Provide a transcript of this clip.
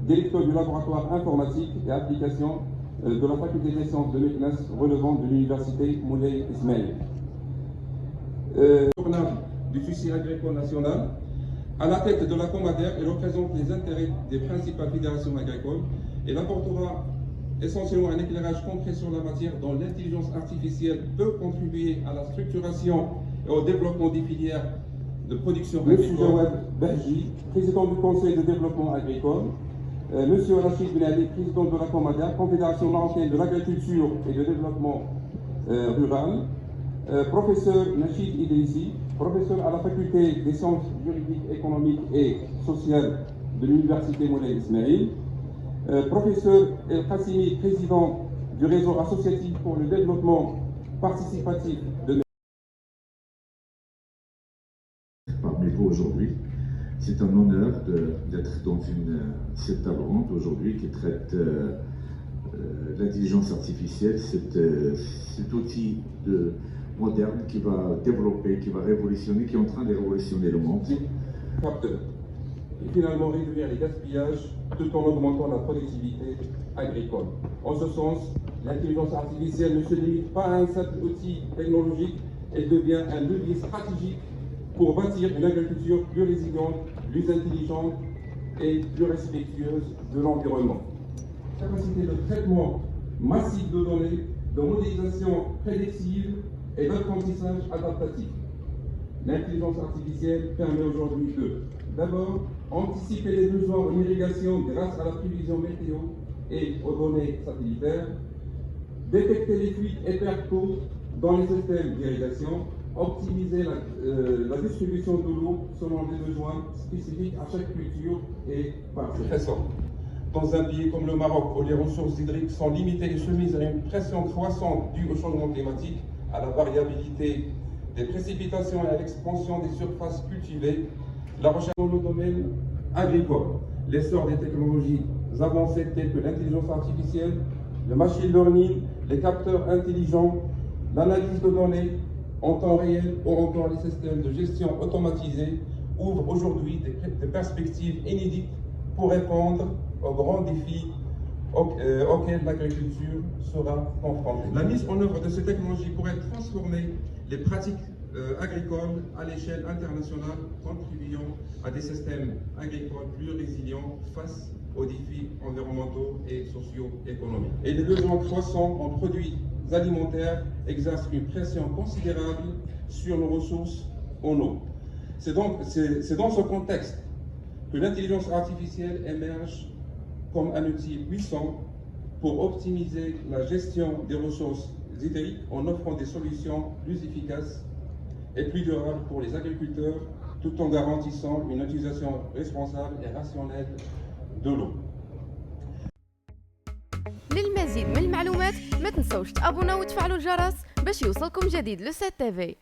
directeur du laboratoire informatique et application de la faculté des sciences de Meknès relevant de l'université Moulay Ismail. Du fichier agricole national. À la tête de la Comader, il représente les intérêts des principales fédérations agricoles. Il apportera essentiellement un éclairage concret sur la matière dont l'intelligence artificielle peut contribuer à la structuration et au développement des filières de production agricole. Monsieur Jawad Berji, président du Conseil de développement agricole. Monsieur Rachid Ben Ali, président de la Comader, Confédération marocaine de l'agriculture et du développement rural. Professeur Nachid Idrissi, professeur à la faculté des sciences juridiques, économiques et sociales de l'université Moulay Ismail. Professeur El Qassimi, président du réseau associatif pour le développement participatif de parmi vous aujourd'hui. C'est un honneur d'être dans cette table ronde aujourd'hui qui traite l'intelligence artificielle, cet outil moderne qui va développer, qui va révolutionner, qui est en train de révolutionner le monde. Et finalement réduire les gaspillages tout en augmentant la productivité agricole. En ce sens, l'intelligence artificielle ne se limite pas à un simple outil technologique, elle devient un levier stratégique pour bâtir une agriculture plus résiliente, plus intelligente et plus respectueuse de l'environnement. Capacité de traitement massif de données, de modélisation prédictive et d'apprentissage adaptatif. L'intelligence artificielle permet aujourd'hui de, d'abord, anticiper les besoins en irrigation grâce à la prévision météo et aux données satellitaires, détecter les fuites et pertes d'eau dans les systèmes d'irrigation, optimiser la distribution de l'eau selon les besoins spécifiques à chaque culture et parcelle. Dans un pays comme le Maroc, où les ressources hydriques sont limitées et soumises à une pression croissante due au changement climatique, à la variabilité des précipitations et à l'expansion des surfaces cultivées, la recherche dans le domaine agricole, l'essor des technologies avancées telles que l'intelligence artificielle, le machine learning, les capteurs intelligents, l'analyse de données en temps réel ou encore les systèmes de gestion automatisés ouvrent aujourd'hui des perspectives inédites pour répondre aux grands défis auxquels l'agriculture sera confrontée. La mise en œuvre de ces technologies pourrait transformer les pratiques agricoles à l'échelle internationale, contribuant à des systèmes agricoles plus résilients face aux défis environnementaux et socio-économiques. Et les besoins croissants en produits alimentaires exercent une pression considérable sur nos ressources en eau. C'est dans ce contexte que l'intelligence artificielle émerge comme un outil puissant pour optimiser la gestion des ressources hydriques en offrant des solutions plus efficaces et plus durables pour les agriculteurs, tout en garantissant une utilisation responsable et rationnelle de l'eau. للمزيد من المعلومات ما تنسوش تابوناو وتفعلوا الجرس باش يوصلكم جديد لو 7 تي في.